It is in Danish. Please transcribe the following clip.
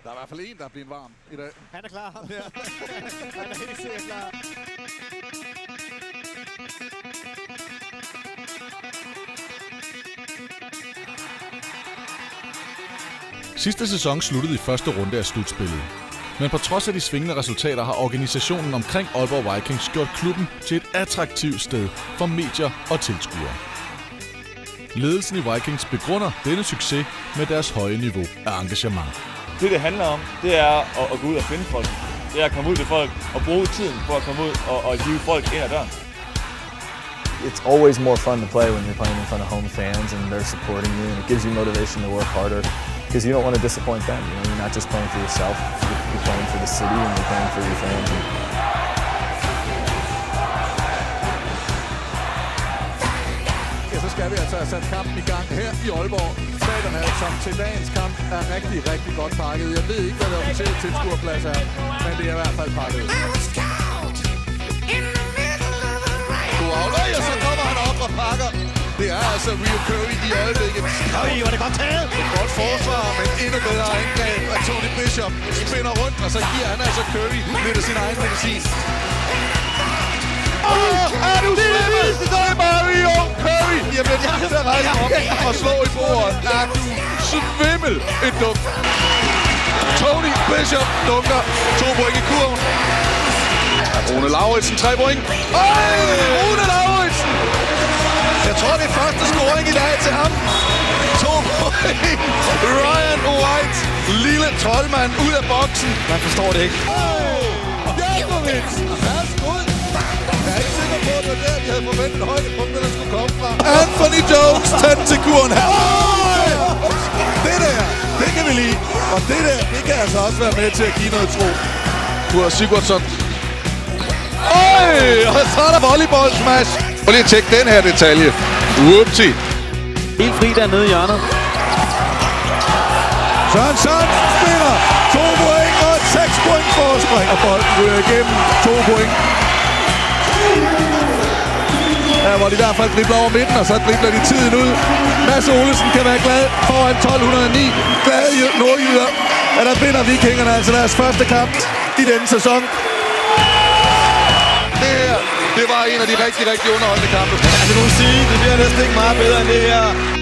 Der er i hvert fald en, der er blevet varm i dag. Han er klar, ham der. Han er helt sikkert klar. Sidste sæson sluttede i første runde af slutspillet. Men på trods af de svingende resultater har organisationen omkring Aalborg Vikings gjort klubben til et attraktivt sted for medier og tilskuere. Ledelsen i Vikings begrunder denne succes med deres høje niveau af engagement. Det handler om, det er at gå ud og finde folk. Det er at komme ud til folk og bruge tiden på at komme ud og hive folk ind ad døren. It's always more fun to play when you're playing in front of home fans and they're supporting you, and it gives you motivation to work harder because you don't want to disappoint them. You know, you're not just playing for yourself, you're playing for the city and you're playing for your fans. Ja, så skal vi altså have sat kampen i gang her i Aalborg. Stadion som til dagens kamp er rigtig, rigtig godt pakket. Jeg ved ikke, hvad der officielle tilskuerplads er, men det er i hvert fald pakket. God afløg, og så kommer han op og pakker. Det er altså Rio Curry i øjeblikket. Øj, hvor det godt taget! Et godt forsvar, men endnu bedre angreb af Tony Bishop. Spinner rundt, og så giver han altså Curry lidt af sin egen medicin. Er du svimmel? Det er Mario Curry! Jeg bliver nødt til at rejse op og slå i bordet. Er du svimmel? Et dunk. Tony Bishop dunker 2 point i kurven. Rune Lauritsen, 3 point. Rune Lauritsen! Jeg tror, det er første scoring i dag til ham. 2 point. Ryan White, lille troldmand, ud af boksen. Man forstår det ikke. Jakovic! Værsgod! Jeg er ikke sikker på, at det var der, vi havde forventet højdepunkter, der skulle komme fra. Anthony Jones, tæt til kuren her. Det der, det kan vi lide. Og det der, det kan altså også være med til at give noget tro. Kurt Sigurdsson. Og så er der volleyball smash. Prøv lige at tjekke den her detalje. Whoopsie. Helt fri dernede i hjørnet. Sørensen spiller 2 point og 6 point forspring. Og bolden ryger igennem 2 point. Her hvor de i hvert fald dribler over midten, og så dribler de tiden ud. Mads Olesen kan være glad foran 1209. Glade nordjyder, at der vinder Vikingerne altså deres første kamp i denne sæson. Det var en af de rigtig underholdende kampe. Altså, nu sige, det bliver næsten ikke meget bedre end det her.